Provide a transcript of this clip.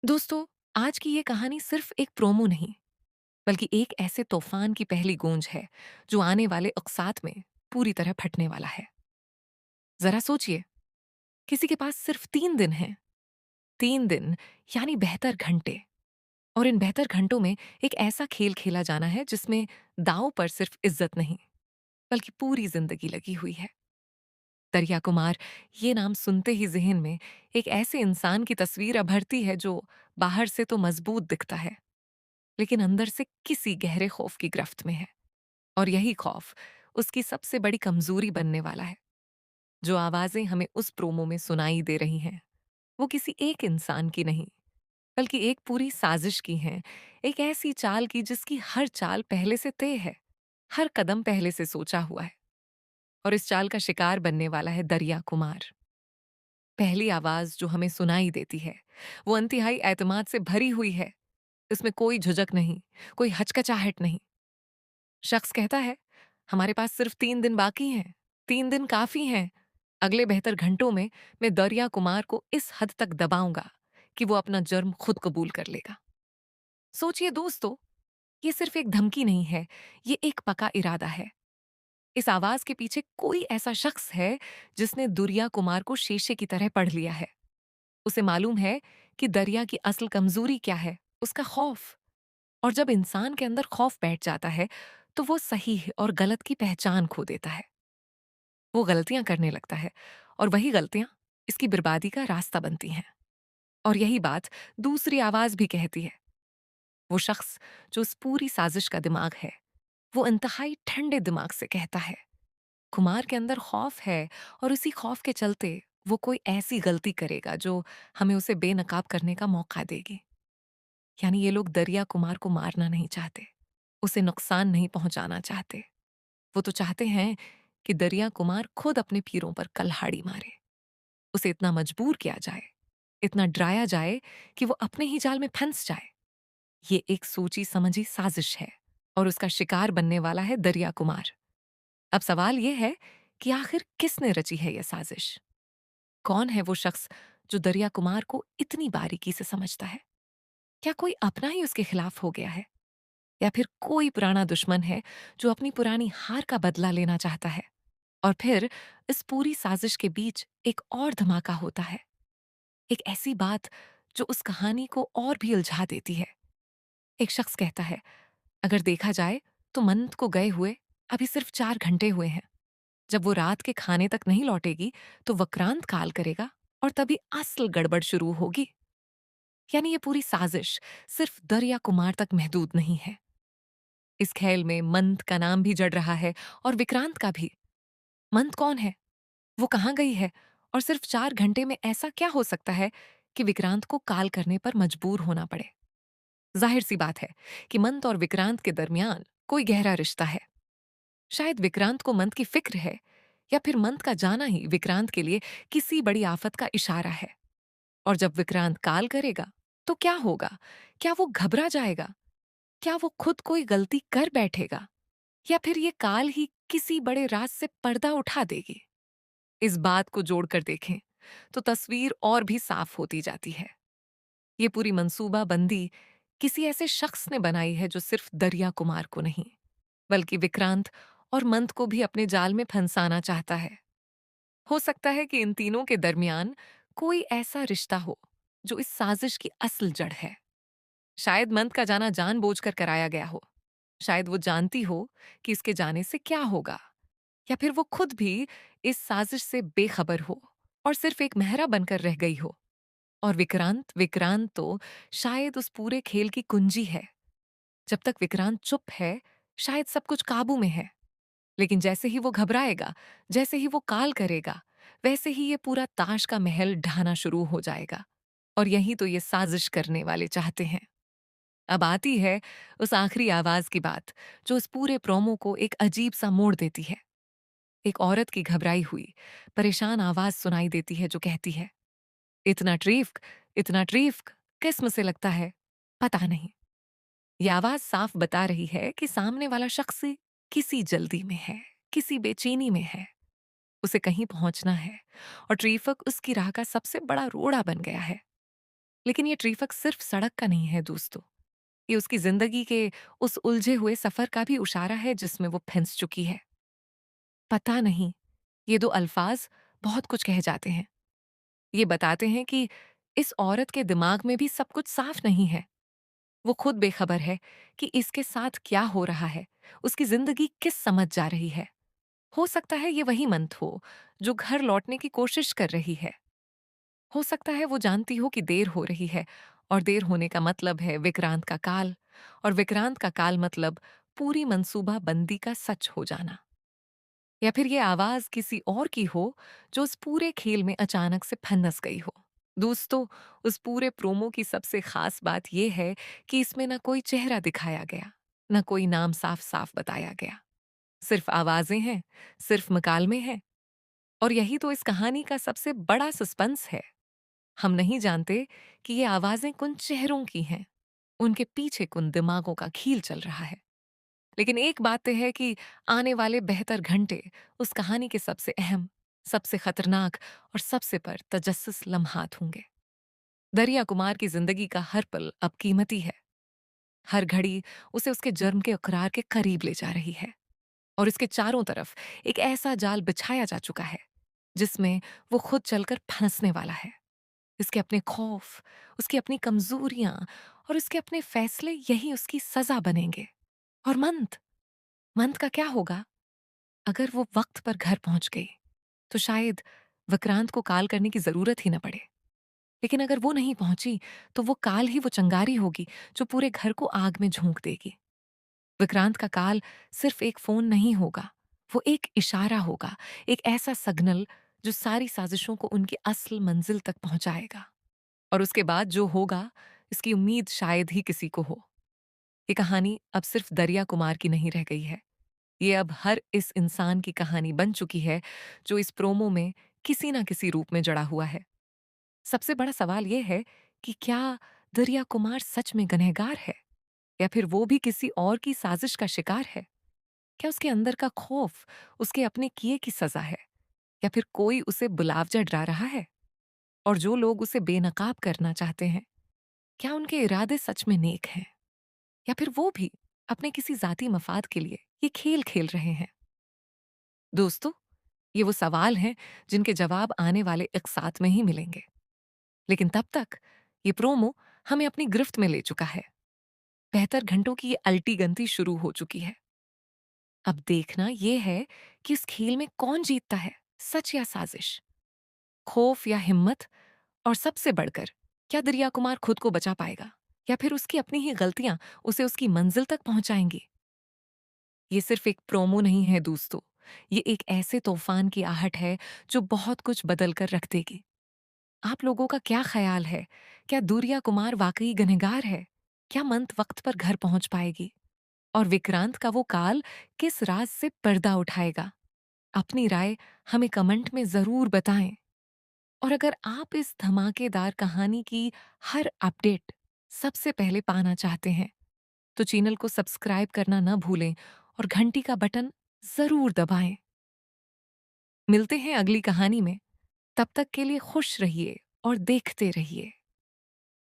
दोस्तों, आज की ये कहानी सिर्फ एक प्रोमो नहीं, बल्कि एक ऐसे तूफान की पहली गूंज है जो आने वाले अक़सात में पूरी तरह फटने वाला है। जरा सोचिए, किसी के पास सिर्फ 3 दिन हैं। 3 दिन यानी बेहतर घंटे। और इन बेहतर घंटों में एक ऐसा खेल खेला जाना है जिसमें दांव पर सिर्फ इज्जत नहीं, बल्कि पूरी जिंदगी लगी हुई है। दरिया कुमार ये नाम सुनते ही जहन में एक ऐसे इंसान की तस्वीर अभरती है जो बाहर से तो मजबूत दिखता है, लेकिन अंदर से किसी गहरे खौफ की गिरफ्त में है। और यही खौफ उसकी सबसे बड़ी कमजोरी बनने वाला है। जो आवाजें हमें उस प्रोमो में सुनाई दे रही हैं, वो किसी एक इंसान की नहीं, बल्कि एक पूरी साजिश की हैं। एक ऐसी चाल की जिसकी हर चाल पहले से तय है, हर कदम पहले से सोचा हुआ है। और इस चाल का शिकार बनने वाला है दरिया कुमार। पहली आवाज जो हमें सुनाई देती है, वो इंतहाई एतमाद से भरी हुई है। इसमें कोई झुझक नहीं, कोई हचकचाहट नहीं। शख्स कहता है, हमारे पास सिर्फ 3 दिन बाकी हैं। 3 दिन काफी हैं। अगले बेहतर घंटों में मैं दरिया कुमार को इस हद तक दबाऊंगा कि वो अपना जुर्म खुद कबूल कर लेगा। सोचिए दोस्तों, ये सिर्फ एक धमकी नहीं है, ये एक पक्का इरादा है। इस आवाज के पीछे कोई ऐसा शख्स है जिसने दुरिया कुमार को शीशे की तरह पढ़ लिया है। उसे मालूम है कि दरिया की असल कमजोरी क्या है, उसका खौफ। और जब इंसान के अंदर खौफ बैठ जाता है, तो वो सही और गलत की पहचान खो देता है। वो गलतियां करने लगता है, और वही गलतियां इसकी बर्बादी का रास्ता बनती हैं। और यही बात दूसरी आवाज भी कहती है। वो शख्स जो उस पूरी साजिश का दिमाग है, वो इंतहाई ठंडे दिमाग से कहता है, कुमार के अंदर खौफ है, और उसी खौफ के चलते वो कोई ऐसी गलती करेगा जो हमें उसे बेनकाब करने का मौका देगी। यानी ये लोग दरिया कुमार को मारना नहीं चाहते, उसे नुकसान नहीं पहुंचाना चाहते। वो तो चाहते हैं कि दरिया कुमार खुद अपने पीरों पर कल्हाड़ी मारे। उसे इतना मजबूर किया जाए, इतना डराया जाए कि वो अपने ही जाल में फंस जाए। ये एक सोची समझी साजिश है, और उसका शिकार बनने वाला है दरिया कुमार। अब सवाल यह है कि आखिर किसने रची है यह साजिश? कौन है वो शख्स जो दरिया कुमार को इतनी बारीकी से समझता है? क्या कोई अपना ही उसके खिलाफ हो गया है, या फिर कोई पुराना दुश्मन है जो अपनी पुरानी हार का बदला लेना चाहता है? और फिर इस पूरी साजिश के बीच एक और धमाका होता है, एक ऐसी बात जो उस कहानी को और भी उलझा देती है। एक शख्स कहता है, अगर देखा जाए तो मंत को गए हुए अभी सिर्फ 4 घंटे हुए हैं। जब वो रात के खाने तक नहीं लौटेगी, तो वक्रांत काल करेगा, और तभी असल गड़बड़ शुरू होगी। यानी ये पूरी साजिश सिर्फ दरिया कुमार तक महदूद नहीं है। इस खेल में मंत का नाम भी जड़ रहा है, और विक्रांत का भी। मंत कौन है? वो कहाँ गई है? और सिर्फ 4 घंटे में ऐसा क्या हो सकता है कि विक्रांत को काल करने पर मजबूर होना पड़े? जाहिर सी बात है कि मंत और विक्रांत के दरमियान कोई गहरा रिश्ता है। शायद विक्रांत को मंत की फिक्र है, या फिर मंत का जाना ही विक्रांत के लिए किसी बड़ी आफत का इशारा है। और जब विक्रांत काल करेगा, तो क्या होगा? क्या वो घबरा जाएगा? क्या वो खुद कोई गलती कर बैठेगा? या फिर ये काल ही किसी बड़े राज से पर्दा उठा देगी? इस बात को जोड़कर देखें तो तस्वीर और भी साफ होती जाती है। ये पूरी मंसूबा बंदी किसी ऐसे शख्स ने बनाई है जो सिर्फ दरिया कुमार को नहीं, बल्कि विक्रांत और मंत को भी अपने जाल में फंसाना चाहता है। हो सकता है कि इन तीनों के दरमियान कोई ऐसा रिश्ता हो जो इस साजिश की असल जड़ है। शायद मंत का जाना जानबूझकर कराया गया हो। शायद वो जानती हो कि इसके जाने से क्या होगा। या फिर वो खुद भी इस साजिश से बेखबर हो, और सिर्फ एक मेहरा बनकर रह गई हो। और विक्रांत विक्रांत तो शायद उस पूरे खेल की कुंजी है। जब तक विक्रांत चुप है, शायद सब कुछ काबू में है। लेकिन जैसे ही वो घबराएगा, जैसे ही वो काल करेगा, वैसे ही ये पूरा ताश का महल ढहना शुरू हो जाएगा। और यही तो ये साजिश करने वाले चाहते हैं। अब आती है उस आखिरी आवाज की बात, जो इस पूरे प्रोमो को एक अजीब सा मोड़ देती है। एक औरत की घबराई हुई, परेशान आवाज सुनाई देती है जो कहती है, इतना ट्रीफ्क किस में से लगता है? पता नहीं। यह आवाज साफ बता रही है कि सामने वाला शख्स किसी जल्दी में है, किसी बेचैनी में है। उसे कहीं पहुंचना है, और ट्रीफक उसकी राह का सबसे बड़ा रोड़ा बन गया है। लेकिन ये ट्रीफक सिर्फ सड़क का नहीं है दोस्तों। ये उसकी जिंदगी के उस उलझे हुए सफर का भी इशारा है जिसमें वो फंस चुकी है। पता नहीं, ये दो अल्फाज बहुत कुछ कह जाते हैं। ये बताते हैं कि इस औरत के दिमाग में भी सब कुछ साफ नहीं है। वो खुद बेखबर है कि इसके साथ क्या हो रहा है, उसकी जिंदगी किस समझ जा रही है। हो सकता है ये वही मंथ हो जो घर लौटने की कोशिश कर रही है। हो सकता है वो जानती हो कि देर हो रही है, और देर होने का मतलब है विक्रांत का काल, और विक्रांत का काल मतलब पूरी मंसूबा बंदी का सच हो जाना। या फिर ये आवाज किसी और की हो जो उस पूरे खेल में अचानक से फंस गई हो। दोस्तों, उस पूरे प्रोमो की सबसे खास बात यह है कि इसमें ना कोई चेहरा दिखाया गया, ना कोई नाम साफ साफ बताया गया। सिर्फ आवाजें हैं, सिर्फ मकालमे हैं। और यही तो इस कहानी का सबसे बड़ा सस्पेंस है। हम नहीं जानते कि ये आवाजें कुन चेहरों की हैं, उनके पीछे कुन दिमागों का खेल चल रहा है। लेकिन एक बात तय है कि आने वाले बेहतर घंटे उस कहानी के सबसे अहम, सबसे खतरनाक और सबसे पर तजस्सुस लम्हात होंगे। दरिया कुमार की जिंदगी का हर पल अब कीमती है। हर घड़ी उसे उसके जन्म के इकरार के करीब ले जा रही है, और इसके चारों तरफ एक ऐसा जाल बिछाया जा चुका है जिसमें वो खुद चलकर फंसने वाला है। इसके अपने खौफ, उसकी अपनी कमजोरियां और उसके अपने फैसले यही उसकी सजा बनेंगे। और मंत मंत का क्या होगा? अगर वो वक्त पर घर पहुंच गई तो शायद विक्रांत को काल करने की जरूरत ही न पड़े। लेकिन अगर वो नहीं पहुंची तो वो काल ही वो चंगारी होगी जो पूरे घर को आग में झोंक देगी। विक्रांत का काल सिर्फ एक फोन नहीं होगा, वो एक इशारा होगा, एक ऐसा सिग्नल जो सारी साजिशों को उनकी असल मंजिल तक पहुंचाएगा। और उसके बाद जो होगा, इसकी उम्मीद शायद ही किसी को हो। ये कहानी अब सिर्फ दरिया कुमार की नहीं रह गई है। ये अब हर इस इंसान की कहानी बन चुकी है जो इस प्रोमो में किसी ना किसी रूप में जड़ा हुआ है। सबसे बड़ा सवाल यह है कि क्या दरिया कुमार सच में गुनहगार है, या फिर वो भी किसी और की साजिश का शिकार है? क्या उसके अंदर का खौफ उसके अपने किए की सजा है, या फिर कोई उसे बुलावजा डरा रहा है? और जो लोग उसे बेनकाब करना चाहते हैं, क्या उनके इरादे सच में नेक हैं, या फिर वो भी अपने किसी जाती मफाद के लिए ये खेल खेल रहे हैं? दोस्तों, ये वो सवाल हैं जिनके जवाब आने वाले एक साथ में ही मिलेंगे। लेकिन तब तक ये प्रोमो हमें अपनी गिरफ्त में ले चुका है। बेहतर घंटों की ये अल्टी गंती शुरू हो चुकी है। अब देखना यह है कि इस खेल में कौन जीतता है, सच या साजिश, खौफ या हिम्मत, और सबसे बढ़कर क्या दरिया कुमार खुद को बचा पाएगा, या फिर उसकी अपनी ही गलतियां उसे उसकी मंजिल तक पहुंचाएंगी। ये सिर्फ एक प्रोमो नहीं है दोस्तों, ये एक ऐसे तूफान की आहट है जो बहुत कुछ बदल कर रख देगी। आप लोगों का क्या ख्याल है? क्या दूरिया कुमार वाकई गुनहगार है? क्या मंत वक्त पर घर पहुंच पाएगी? और विक्रांत का वो काल किस राज से पर्दा उठाएगा? अपनी राय हमें कमेंट में जरूर बताएं। और अगर आप इस धमाकेदार कहानी की हर अपडेट सबसे पहले पाना चाहते हैं तो चैनल को सब्सक्राइब करना न भूलें, और घंटी का बटन जरूर दबाएं। मिलते हैं अगली कहानी में। तब तक के लिए खुश रहिए और देखते रहिए।